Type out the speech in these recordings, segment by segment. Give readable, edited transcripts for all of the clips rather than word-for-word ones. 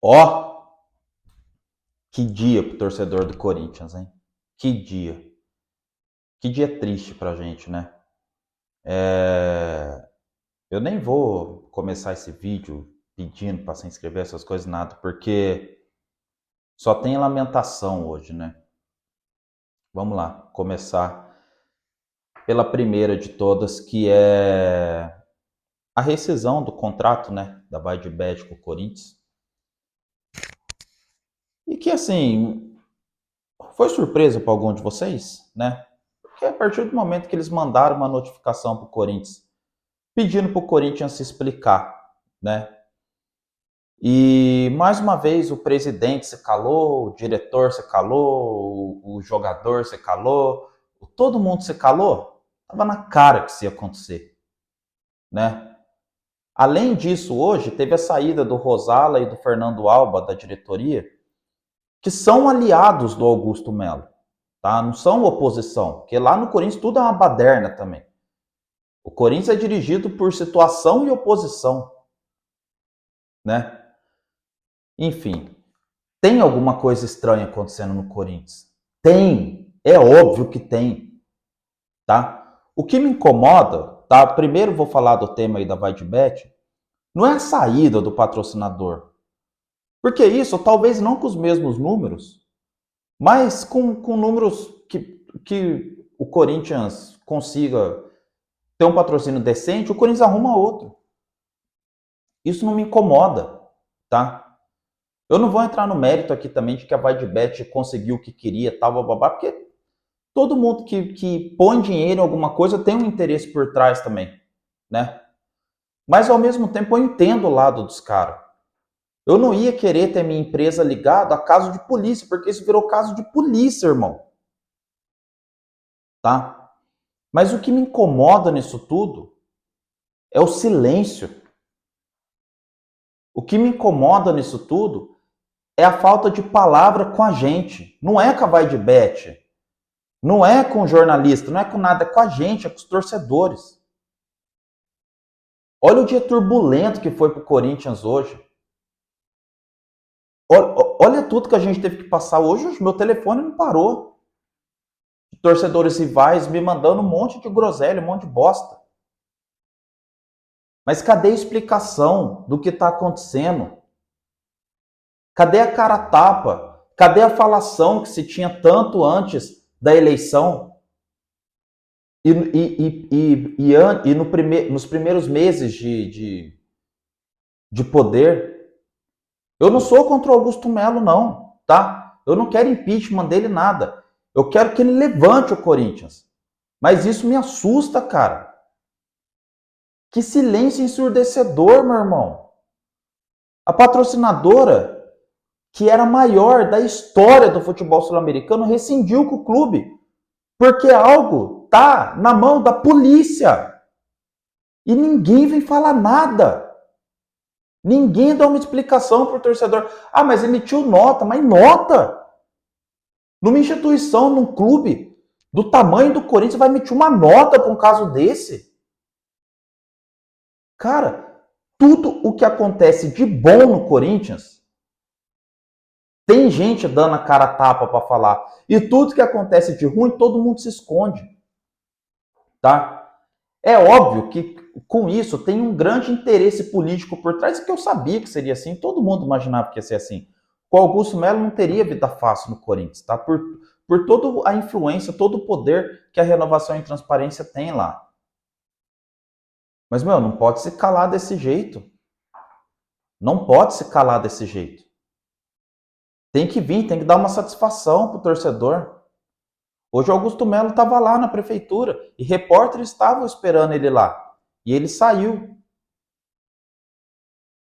Ó, que dia pro torcedor do Corinthians, hein? Que dia. Que dia triste pra gente, né? Eu nem vou começar esse vídeo pedindo pra se inscrever, essas coisas, nada, porque só tem lamentação hoje, né? Vamos lá, começar pela primeira de todas, que é a rescisão do contrato, né, da Vaidbet com o Corinthians. E que, assim, foi surpresa para algum de vocês, né? Porque a partir do momento que eles mandaram uma notificação para o Corinthians, pedindo para o Corinthians se explicar, né? E mais uma vez o presidente se calou, o diretor se calou, o jogador se calou, todo mundo se calou. Tava na cara que isso ia acontecer, né? Além disso, hoje teve a saída do Rosala e do Fernando Alba da diretoria, que são aliados do Augusto Melo, tá? Não são oposição, porque lá no Corinthians tudo é uma baderna também. O Corinthians é dirigido por situação e oposição, né? Enfim, tem alguma coisa estranha acontecendo no Corinthians? Tem, é óbvio que tem, tá? O que me incomoda, tá? Primeiro vou falar do tema aí da Vaidbet, não é a saída do patrocinador. Porque isso, talvez não com os mesmos números, mas com números que o Corinthians consiga ter um patrocínio decente, o Corinthians arruma outro. Isso não me incomoda, tá? Eu não vou entrar no mérito aqui também de que a Vaidbet conseguiu o que queria, tal, bababá, porque todo mundo que põe dinheiro em alguma coisa tem um interesse por trás também, né? Mas ao mesmo tempo eu entendo o lado dos caras. Eu não ia querer ter minha empresa ligada a caso de polícia, porque isso virou caso de polícia, irmão. Tá? Mas o que me incomoda nisso tudo é o silêncio. O que me incomoda nisso tudo é a falta de palavra com a gente. Não é com a Vaidbet, não é com o jornalista, não é com nada, é com a gente, é com os torcedores. Olha o dia turbulento que foi pro Corinthians hoje. Olha tudo que a gente teve que passar hoje. Meu telefone não parou. Torcedores rivais me mandando um monte de groselha, um monte de bosta. Mas cadê a explicação do que está acontecendo? Cadê a cara tapa? Cadê a falação que se tinha tanto antes da eleição? E nos primeiros meses de poder? Eu não sou contra o Augusto Melo, não, tá? Eu não quero impeachment dele, nada. Eu quero que ele levante o Corinthians. Mas isso me assusta, cara. Que silêncio ensurdecedor, meu irmão. A patrocinadora, que era a maior da história do futebol sul-americano, rescindiu com o clube. Porque algo tá na mão da polícia. E ninguém vem falar nada. Ninguém dá uma explicação pro torcedor. Ah, mas emitiu nota. Mas nota? Numa instituição, num clube do tamanho do Corinthians, vai emitir uma nota para um caso desse? Cara, tudo o que acontece de bom no Corinthians, tem gente dando a cara a tapa para falar. E tudo que acontece de ruim, todo mundo se esconde. Tá? É óbvio que com isso tem um grande interesse político por trás, que eu sabia que seria assim, todo mundo imaginava que ia ser assim. Com o Augusto Melo não teria vida fácil no Corinthians, tá? Por toda a influência, todo o poder que a Renovação e Transparência tem lá. Mas, meu, não pode se calar desse jeito. Não pode se calar desse jeito. Tem que vir, tem que dar uma satisfação pro torcedor. Hoje o Augusto Melo estava lá na prefeitura e repórteres estavam esperando ele lá. E ele saiu.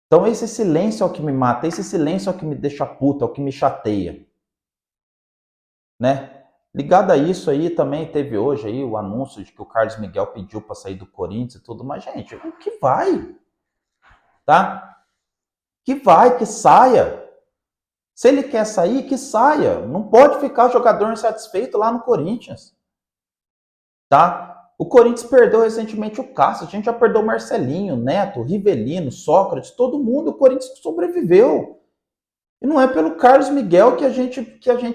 Então esse silêncio é o que me mata, esse silêncio é o que me deixa puto, é o que me chateia. Né? Ligado a isso aí, também teve hoje aí o anúncio de que o Carlos Miguel pediu para sair do Corinthians e tudo, mas gente, o que vai? Tá? Que vai, que saia. Se ele quer sair, que saia. Não pode ficar jogador insatisfeito lá no Corinthians. Tá? O Corinthians perdeu recentemente o Cássio, a gente já perdeu o Marcelinho, Neto, Rivelino, Sócrates, todo mundo, o Corinthians sobreviveu. E não é pelo Carlos Miguel que a gente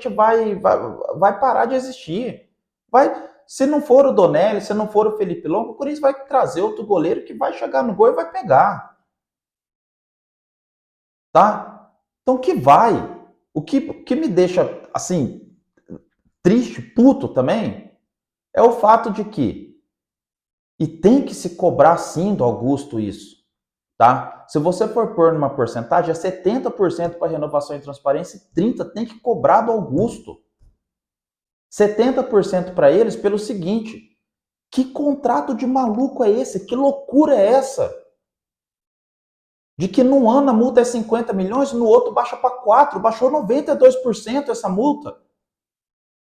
vai parar de existir. Se não for o Donelli, se não for o Felipe Longo, o Corinthians vai trazer outro goleiro que vai chegar no gol e vai pegar. Tá? Então que vai. O que me deixa, assim, triste, puto também, é o fato de que, e tem que se cobrar sim do Augusto isso, tá? Se você for pôr numa porcentagem, é 70% para renovação e transparência e 30% tem que cobrar do Augusto. 70% para eles pelo seguinte, que contrato de maluco é esse? Que loucura é essa? De que num ano a multa é 50 milhões, no outro baixa para 4, baixou 92% essa multa.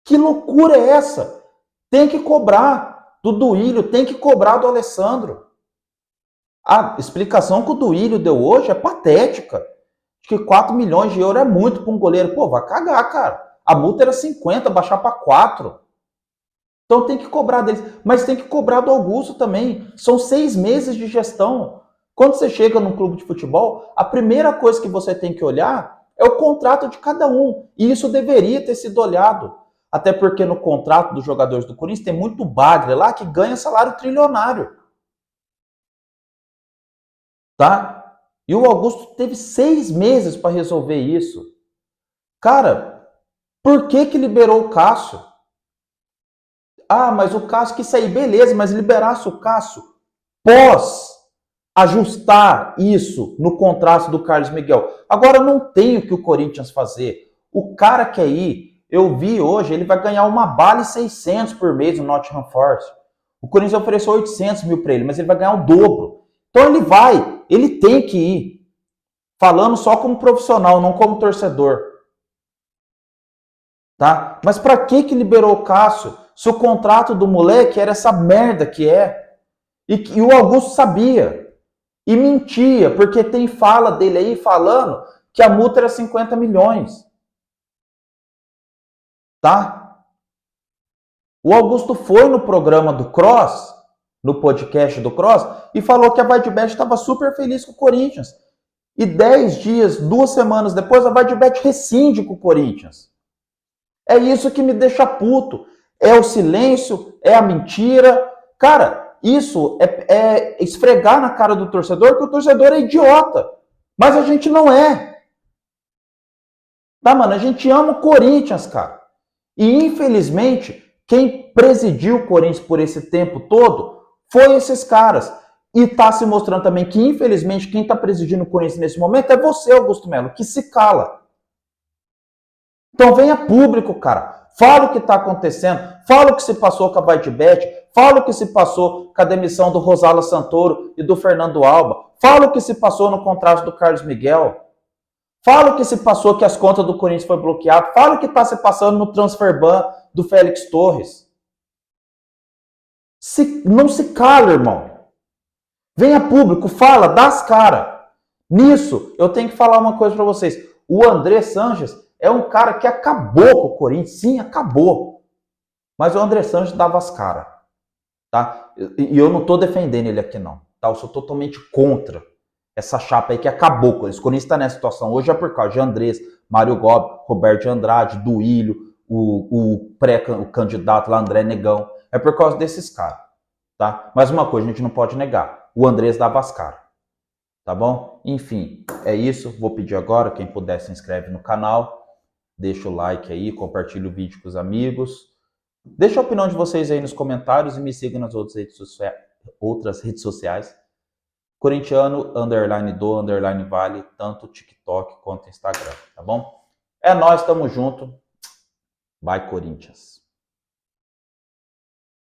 Que loucura é essa? Tem que cobrar do Duílio, tem que cobrar do Alessandro. A explicação que o Duílio deu hoje é patética. Que 4 milhões de euros é muito para um goleiro. Pô, vai cagar, cara. A multa era 50, baixar para 4. Então tem que cobrar deles. Mas tem que cobrar do Augusto também. São 6 meses de gestão. Quando você chega num clube de futebol, a primeira coisa que você tem que olhar é o contrato de cada um. E isso deveria ter sido olhado. Até porque no contrato dos jogadores do Corinthians tem muito bagre lá que ganha salário trilionário. Tá? E o Augusto teve 6 meses para resolver isso. Cara, por que liberou o Cássio? Ah, mas o Cássio quis sair, beleza, mas liberasse o Cássio pós ajustar isso no contrato do Carlos Miguel. Agora não tem o que o Corinthians fazer. O cara quer ir, eu vi hoje, ele vai ganhar uma bala e 600 por mês no Nottingham Forest. O Corinthians ofereceu 800 mil para ele, mas ele vai ganhar o dobro. Então ele tem que ir. Falando só como profissional, não como torcedor. Tá? Mas para que liberou o Cássio se o contrato do moleque era essa merda que é? E o Augusto sabia. E mentia, porque tem fala dele aí falando que a multa era 50 milhões. Tá? O Augusto foi no programa do Cross, no podcast do Cross, e falou que a Vaidbet estava super feliz com o Corinthians. E 10 dias, 2 semanas depois, a Vaidbet rescinde com o Corinthians. É isso que me deixa puto. É o silêncio, é a mentira. Cara, isso é esfregar na cara do torcedor que o torcedor é idiota. Mas a gente não é. Tá, mano? A gente ama o Corinthians, cara. E, infelizmente, quem presidiu o Corinthians por esse tempo todo foi esses caras. E tá se mostrando também que, infelizmente, quem tá presidindo o Corinthians nesse momento é você, Augusto Melo, que se cala. Então venha público, cara. Fala o que está acontecendo. Fala o que se passou com a Vaidbet. Fala o que se passou com a demissão do Rosala Santoro e do Fernando Alba. Fala o que se passou no contrato do Carlos Miguel. Fala o que se passou que as contas do Corinthians foram bloqueadas. Fala o que está se passando no transfer ban do Félix Torres. Não se cala, irmão. Venha público, fala, dá as caras. Nisso, eu tenho que falar uma coisa para vocês. O André Sanches é um cara que acabou com o Corinthians. Sim, acabou. Mas o André Sanches dava as caras. Tá? E eu não estou defendendo ele aqui, não. Tá? Eu sou totalmente contra essa chapa aí que acabou com ele. O Corinthians está nessa situação hoje é por causa de Andrés, Mário Gobi, Roberto de Andrade, Duílio, o candidato lá, André Negão. É por causa desses caras. Tá? Mas uma coisa a gente não pode negar. O Andrés dava as caras. Tá bom? Enfim, é isso. Vou pedir agora, quem puder se inscreve no canal. Deixa o like aí, compartilha o vídeo com os amigos. Deixa a opinião de vocês aí nos comentários e me siga nas outras redes sociais. Corintiano, _vale, tanto TikTok quanto Instagram, tá bom? É nóis, tamo junto. Vai, Corinthians!